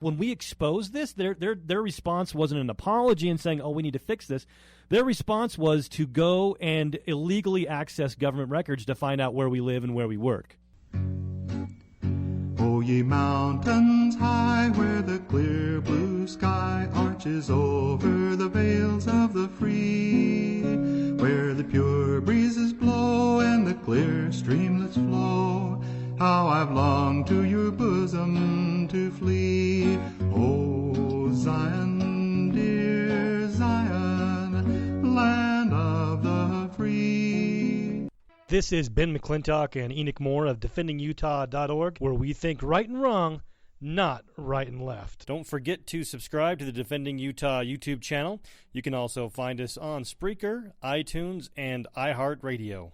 When we exposed this, their response wasn't an apology and saying, "Oh, we need to fix this." Their response was to go and illegally access government records to find out where we live and where we work. O ye mountains high, where the clear blue sky arches over the vales of the free, where the pure breezes blow and the clear streamlets flow, how I've longed to your bosom to flee. O Zion, dear Zion, land of the free. This is Ben McClintock and Enoch Moore of DefendingUtah.org, where we think right and wrong, not right and left. Don't forget to subscribe to the Defending Utah YouTube channel. You can also find us on Spreaker, iTunes, and iHeartRadio.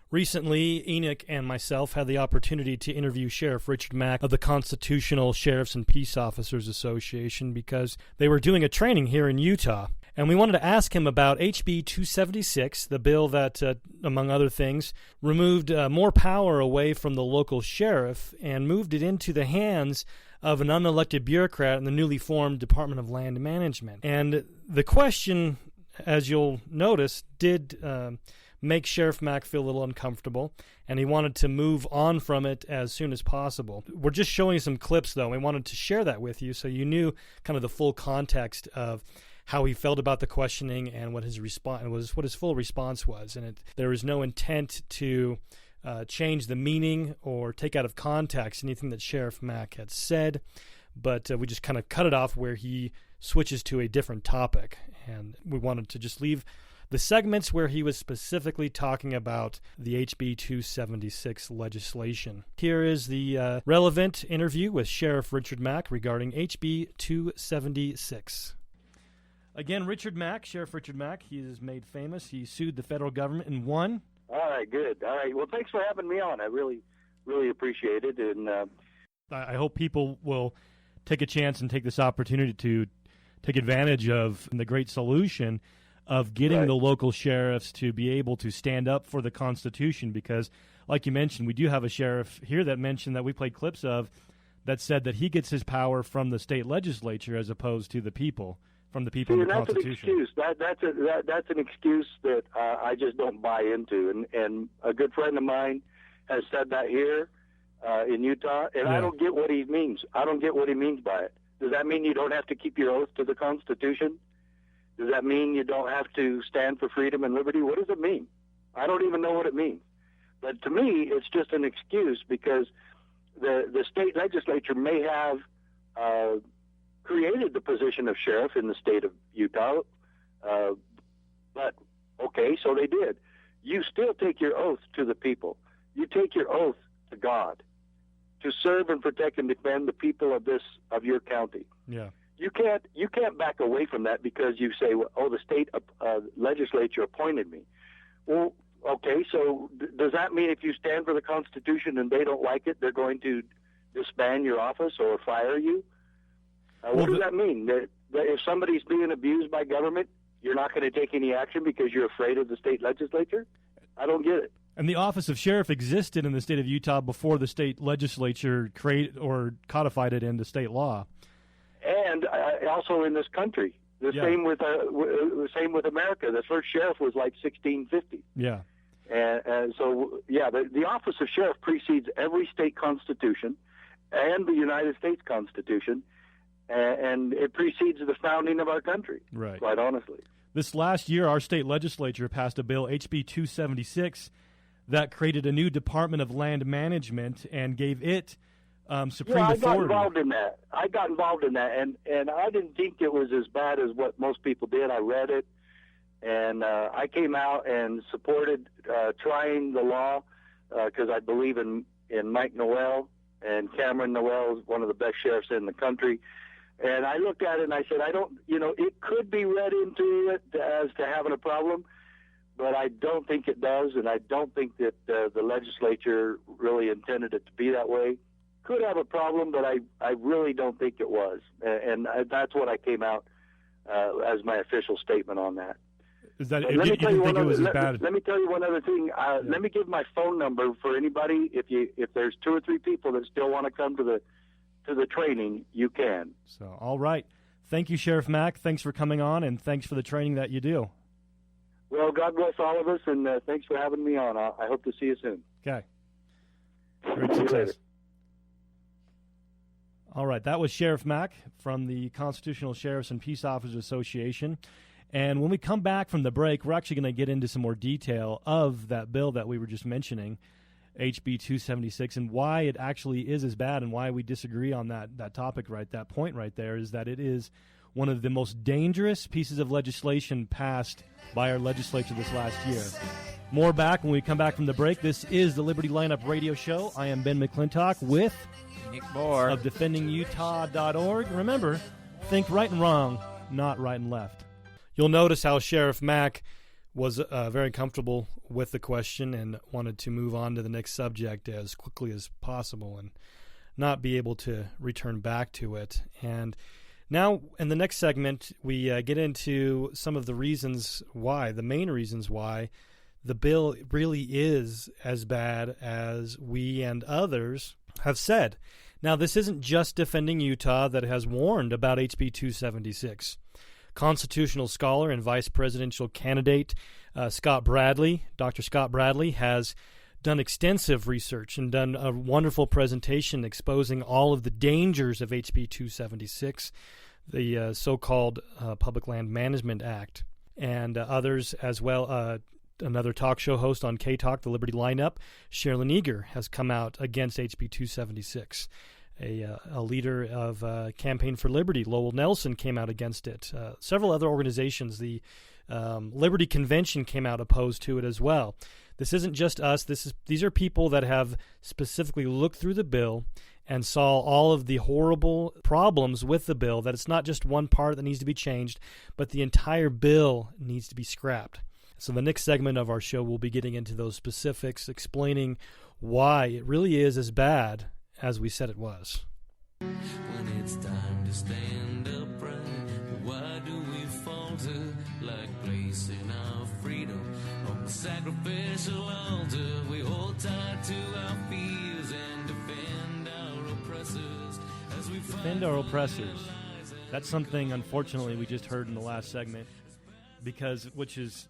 Recently, Enoch and myself had the opportunity to interview Sheriff Richard Mack of the Constitutional Sheriffs and Peace Officers Association because they were doing a training here in Utah. And we wanted to ask him about HB 276, the bill that, among other things, removed more power away from the local sheriff and moved it into the hands of an unelected bureaucrat in the newly formed Department of Land Management. And the question, as you'll notice, did make Sheriff Mack feel a little uncomfortable, and he wanted to move on from it as soon as possible. We're just showing some clips, though. We wanted to share that with you so you knew kind of the full context of how he felt about the questioning and what his response was, what his full response was. And there was no intent to change the meaning or take out of context anything that Sheriff Mack had said, but we just kind of cut it off where he switches to a different topic. And we wanted to just leave the segments where he was specifically talking about the HB 276 legislation. Here is the relevant interview with Sheriff Richard Mack regarding HB 276. Again, Richard Mack, Sheriff Richard Mack, he is made famous. He sued the federal government and won. All right, good. All right. Well, thanks for having me on. I really, really appreciate it. And I hope people will take a chance and take this opportunity to take advantage of the great solution of getting the local sheriffs to be able to stand up for the Constitution, because, like you mentioned, we do have a sheriff here that mentioned that we played clips of that said that he gets his power from the state legislature as opposed to the people, from the people in the Constitution. An excuse. That's an excuse that I just don't buy into. And a good friend of mine has said that here in Utah, and I don't get what he means. I don't get what he means by it. Does that mean you don't have to keep your oath to the Constitution? Does that mean you don't have to stand for freedom and liberty? What does it mean? I don't even know what it means. But to me, it's just an excuse because the state legislature may have created the position of sheriff in the state of Utah, but okay, so they did. You still take your oath to the people. You take your oath to God to serve and protect and defend the people of your county. Yeah. You can't back away from that because you say, well, oh, the state legislature appointed me. Well, okay, so does that mean if you stand for the Constitution and they don't like it, they're going to disband your office or fire you? What does that mean? That if somebody's being abused by government, you're not going to take any action because you're afraid of the state legislature? I don't get it. And the office of sheriff existed in the state of Utah before the state legislature created or codified it into state law. And also in this country, same with America. The first sheriff was like 1650. Yeah, and so the office of sheriff precedes every state constitution and the United States Constitution, and it precedes the founding of our country. Right. Quite honestly, this last year, our state legislature passed a bill, HB 276, that created a new Department of Land Management and gave it supreme authority. I got involved in that, and I didn't think it was as bad as what most people did. I read it, and I came out and supported trying the law because I believe in Mike Noel, and Cameron Noel is one of the best sheriffs in the country. And I looked at it and I said, it could be read into it as to having a problem, but I don't think it does, and I don't think that the legislature really intended it to be that way. Could have a problem, but I really don't think it was. And that's what I came out as my official statement on that. Is that let me tell you one other thing. Let me give my phone number for anybody if there's 2 or 3 people that still want to come to to the training, you can. So, all right. Thank you, Sheriff Mack. Thanks for coming on, and thanks for the training that you do. Well, God bless all of us, and thanks for having me on. I hope to see you soon. Okay. Great success. All right, that was Sheriff Mack from the Constitutional Sheriffs and Peace Officers Association. And when we come back from the break, we're actually going to get into some more detail of that bill that we were just mentioning, HB 276, and why it actually is as bad and why we disagree on that topic that point right there is that it is one of the most dangerous pieces of legislation passed by our legislature this last year. More back when we come back from the break. This is the Liberty Lineup Radio Show. I am Ben McClintock with Nick Moore of DefendingUtah.org. Remember, think right and wrong, not right and left. You'll notice how Sheriff Mack was very comfortable with the question and wanted to move on to the next subject as quickly as possible and not be able to return back to it. And now, in the next segment, we get into some of the reasons why, the main reasons why, the bill really is as bad as we and others have said. Now, this isn't just Defending Utah that has warned about HB 276. Constitutional scholar and vice presidential candidate Dr. Scott Bradley, has done extensive research and done a wonderful presentation exposing all of the dangers of HB 276, the so-called Public Land Management Act, and others as well. Another talk show host on KTALK, the Liberty Lineup, Sherilyn Eager, has come out against HB 276. A leader of Campaign for Liberty, Lowell Nelson, came out against it. Several other organizations, the Liberty Convention, came out opposed to it as well. This isn't just us. These are people that have specifically looked through the bill and saw all of the horrible problems with the bill, that it's not just one part that needs to be changed, but the entire bill needs to be scrapped. So the next segment of our show, we'll be getting into those specifics, explaining why it really is as bad as we said it was. When it's time to stand upright, why do we falter like placing our freedom on the sacrificial altar? We hold tight to our fears and defend our oppressors as we defend our oppressors. That's something, unfortunately, we just heard in the last segment, which is,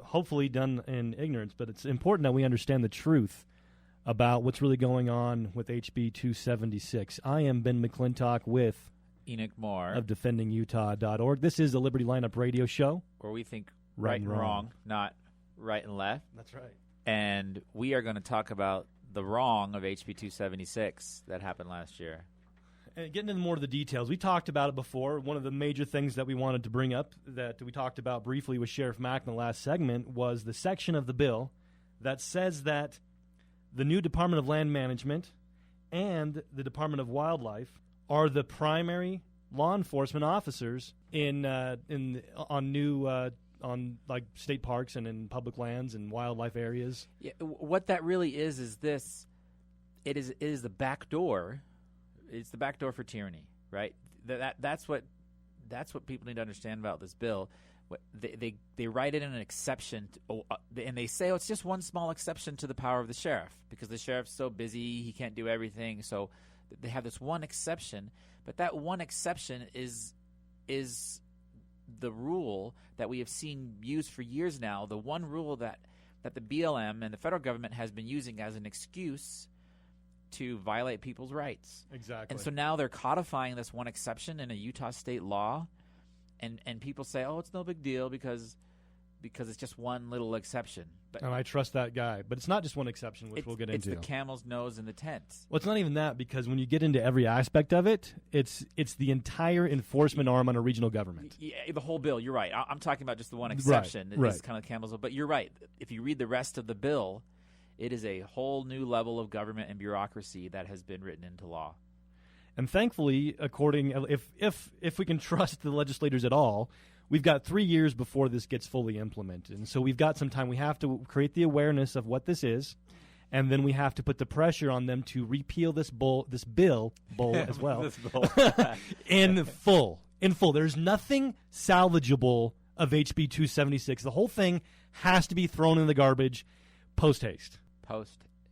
hopefully done in ignorance, but it's important that we understand the truth about what's really going on with HB 276. I am Ben McClintock with Enoch Moore of DefendingUtah.org. This is the Liberty Lineup Radio Show, where we think right and wrong, not right and left. That's right. And we are going to talk about the wrong of HB 276 that happened last year. And getting into more of the details, we talked about it before. One of the major things that we wanted to bring up that we talked about briefly with Sheriff Mack in the last segment was the section of the bill that says that the new Department of Land Management and the Department of Wildlife are the primary law enforcement officers on state parks and in public lands and wildlife areas. Yeah, what that really is this: it is the back door. It's the back door for tyranny, right? That's what people need to understand about this bill. They write it in an exception, and they say, it's just one small exception to the power of the sheriff because the sheriff's so busy he can't do everything. So they have this one exception, but that one exception is the rule that we have seen used for years now. The one rule that the BLM and the federal government has been using as an excuse to violate people's rights. Exactly. And so now they're codifying this one exception in a Utah state law. And people say, it's no big deal because it's just one little exception. And I trust that guy. But it's not just one exception, which we'll get into. It's the camel's nose in the tent. Well, it's not even that, because when you get into every aspect of it, it's the entire enforcement arm on a regional government. Yeah, the whole bill, you're right. I'm talking about just the one exception. Right. It's kind of the camel's nose. But you're right. If you read the rest of the bill, it is a whole new level of government and bureaucracy that has been written into law. And thankfully, if we can trust the legislators at all, we've got 3 years before this gets fully implemented. And so we've got some time. We have to create the awareness of what this is, and then we have to put the pressure on them to repeal this bill as well, in full. There's nothing salvageable of HB 276. The whole thing has to be thrown in the garbage post haste.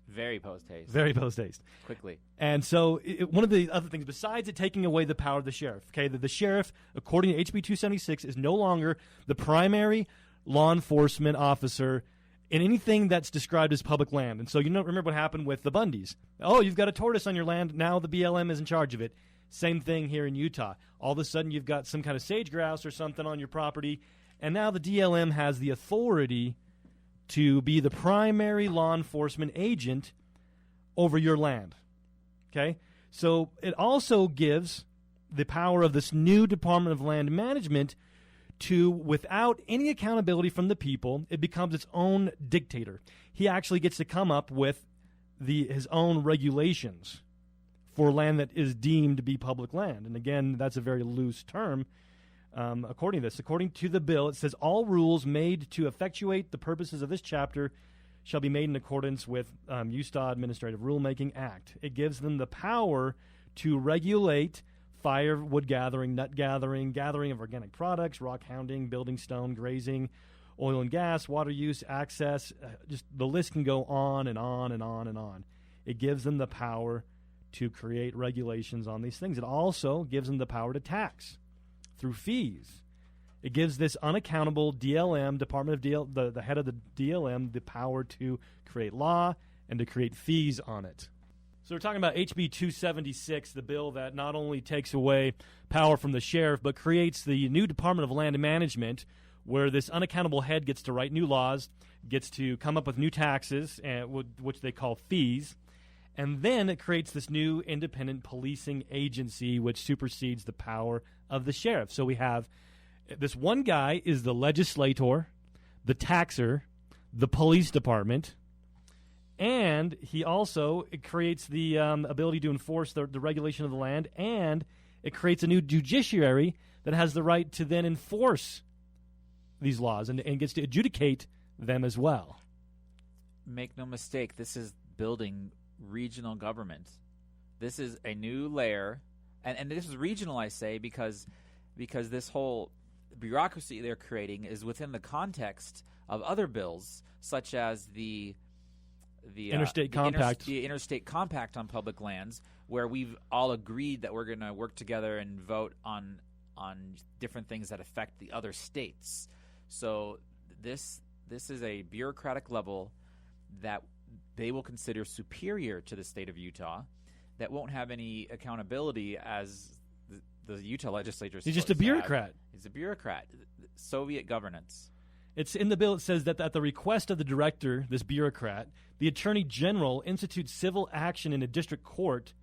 Very post-haste. Very post-haste. Quickly. And so one of the other things, besides it taking away the power of the sheriff, okay, the sheriff, according to HB 276, is no longer the primary law enforcement officer in anything that's described as public land. And so you know, remember what happened with the Bundys. Oh, you've got a tortoise on your land. Now the BLM is in charge of it. Same thing here in Utah. All of a sudden you've got some kind of sage grouse or something on your property, and now the DLM has the authority to be the primary law enforcement agent over your land. Okay? So it also gives the power of this new Department of Land Management to, without any accountability from the people, it becomes its own dictator. He actually gets to come up with his own regulations for land that is deemed to be public land. And again, that's a very loose term. According to the bill, it says all rules made to effectuate the purposes of this chapter shall be made in accordance with Utah Administrative Rulemaking Act. It gives them the power to regulate firewood gathering, nut gathering, gathering of organic products, rock hounding, building stone, grazing, oil and gas, water use, access. Just the list can go on and on and on and on. It gives them the power to create regulations on these things. It also gives them the power to tax through fees. It gives this unaccountable DLM, the head of the DLM, the power to create law and to create fees on it. So we're talking about HB 276, the bill that not only takes away power from the sheriff, but creates the new Department of Land Management, where this unaccountable head gets to write new laws, gets to come up with new taxes, which they call fees, and then it creates this new independent policing agency, which supersedes the power of the sheriff. So we have this one guy is the legislator, the taxer, the police department, and he also creates the ability to enforce the regulation of the land, and it creates a new judiciary that has the right to then enforce these laws and gets to adjudicate them as well. Make no mistake, this is building regional government. This is a new layer, and this is regional, I say, because this whole bureaucracy they're creating is within the context of other bills, such as the Interstate Compact. The Interstate Compact on public lands, where we've all agreed that we're going to work together and vote on different things that affect the other states. So this is a bureaucratic level that they will consider superior to the state of Utah, that won't have any accountability as the Utah legislature. He's just a bureaucrat. He's a bureaucrat. Soviet governance. It's in the bill. It says that at the request of the director, this bureaucrat, the attorney general institutes civil action in a district court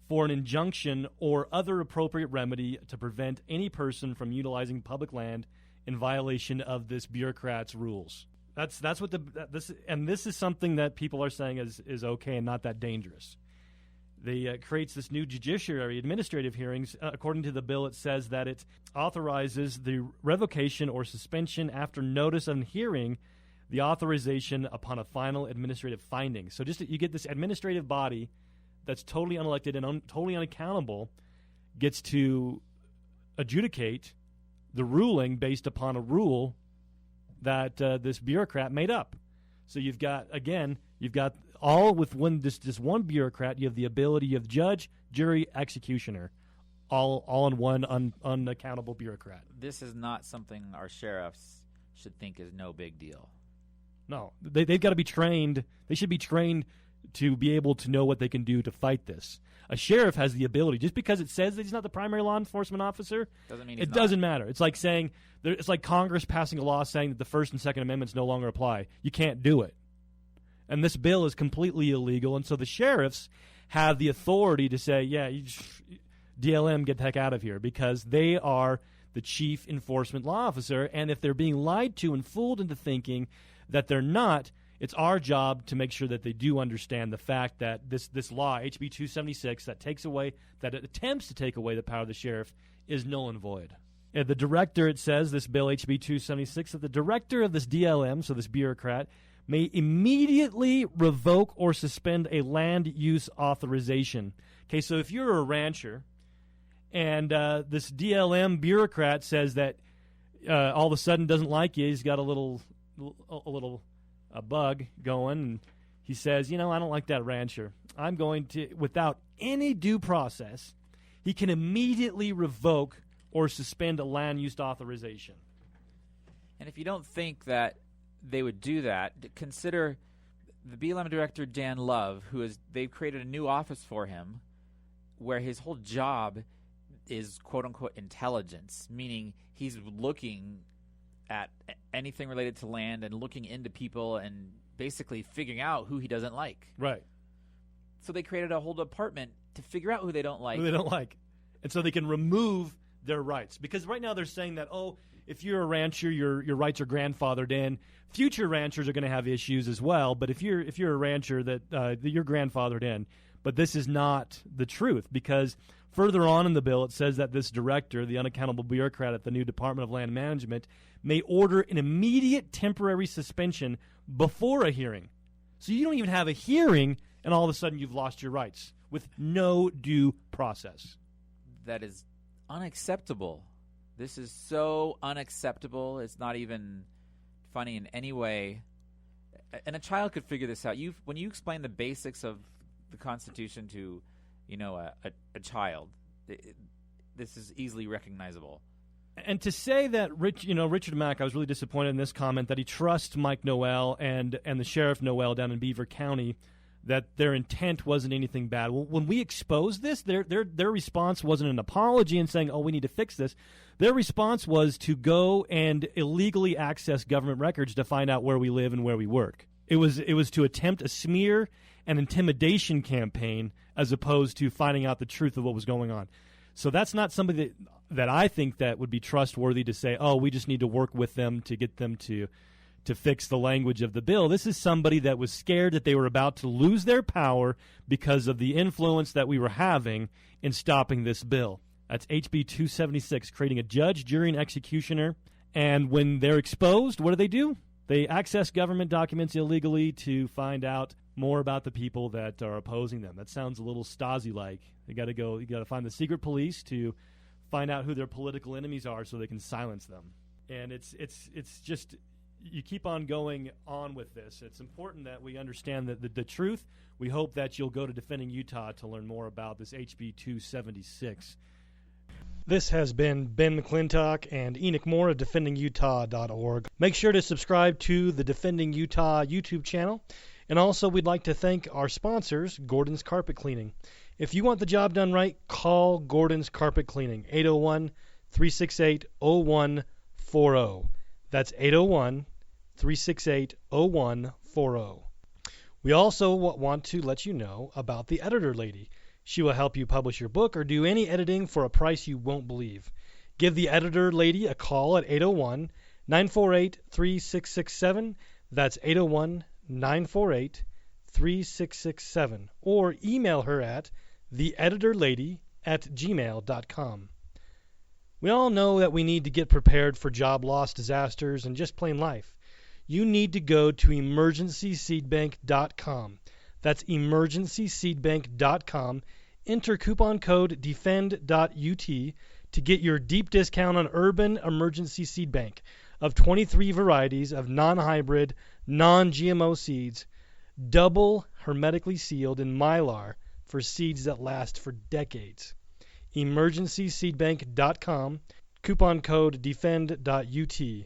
for an injunction or other appropriate remedy to prevent any person from utilizing public land in violation of this bureaucrat's rules. That's what this is something that people are saying is okay and not that dangerous. They creates this new judiciary administrative hearings. According to the bill, it says that it authorizes the revocation or suspension after notice and hearing, the authorization upon a final administrative finding. So just you get this administrative body that's totally unelected and totally unaccountable gets to adjudicate the ruling based upon a rule that this bureaucrat made up. So you've got all with this one bureaucrat. You have the ability of judge, jury, executioner, all in one unaccountable bureaucrat. This is not something our sheriffs should think is no big deal. No, they've got to be trained. They should be trained to be able to know what they can do to fight this. A sheriff has the ability. Just because it says that he's not the primary law enforcement officer, doesn't mean it doesn't matter. It's like saying it's like Congress passing a law saying that the First and Second Amendments no longer apply. You can't do it. And this bill is completely illegal, and so the sheriffs have the authority to say, yeah, DLM, get the heck out of here, because they are the chief enforcement law officer, and if they're being lied to and fooled into thinking that they're not, it's our job to make sure that they do understand the fact that this law, HB 276, that attempts to take away the power of the sheriff, is null and void. The director, it says, this bill, HB 276, that the director of this DLM, so this bureaucrat, may immediately revoke or suspend a land use authorization. Okay, so if you're a rancher and this DLM bureaucrat says that all of a sudden doesn't like you, he's got a little bug going, and He says, I don't like that rancher. I'm going to, without any due process, he can immediately revoke or suspend a land use authorization. And if you don't think that they would do that, consider the BLM director, Dan Love, they've created a new office for him where his whole job is quote-unquote intelligence, meaning he's looking at anything related to land and looking into people and basically figuring out who he doesn't like. Right. So they created a whole department to figure out who they don't like. Who they don't like. And so they can remove their rights. Because right now they're saying that, if you're a rancher, your rights are grandfathered in. Future ranchers are going to have issues as well. But if you're a rancher, that you're grandfathered in. But this is not the truth, because further on in the bill it says that this director, the unaccountable bureaucrat at the new Department of Land Management, may order an immediate temporary suspension before a hearing. So you don't even have a hearing, and all of a sudden you've lost your rights with no due process. That is unacceptable. This is so unacceptable. It's not even funny in any way. And a child could figure this out. When you explain the basics of the Constitution to, a child, this is easily recognizable. And to say that Richard Mack, I was really disappointed in this comment that he trusts Mike Noel and the Sheriff Noel down in Beaver County, that their intent wasn't anything bad. Well, when we exposed this, their response wasn't an apology and saying, we need to fix this. Their response was to go and illegally access government records to find out where we live and where we work. It was to attempt a smear and intimidation campaign as opposed to finding out the truth of what was going on. So that's not somebody that I think that would be trustworthy to say, we just need to work with them to get them to fix the language of the bill. This is somebody that was scared that they were about to lose their power because of the influence that we were having in stopping this bill. That's HB 276, creating a judge, jury, and executioner. And when they're exposed, what do? They access government documents illegally to find out more about the people that are opposing them. That sounds a little Stasi-like. You got to find the secret police to find out who their political enemies are so they can silence them. And it's just, you keep on going on with this. It's important that we understand the truth. We hope that you'll go to Defending Utah to learn more about this HB 276. This has been Ben McClintock and Enoch Moore of DefendingUtah.org. Make sure to subscribe to the Defending Utah YouTube channel. And also, we'd like to thank our sponsors, Gordon's Carpet Cleaning. If you want the job done right, call Gordon's Carpet Cleaning, 801-368-0140. That's 801-368-0140. We also want to let you know about the editor lady. She will help you publish your book or do any editing for a price you won't believe. Give the editor lady a call at 801-948-3667. That's 801-948-3667. Or email her at theeditorlady@gmail.com. We all know that we need to get prepared for job loss, disasters, and just plain life. You need to go to emergencyseedbank.com. That's emergencyseedbank.com. Enter coupon code DEFEND.UT to get your deep discount on Urban Emergency Seed Bank of 23 varieties of non-hybrid, non-GMO seeds, double hermetically sealed in Mylar for seeds that last for decades. emergencyseedbank.com, coupon code DEFEND.UT.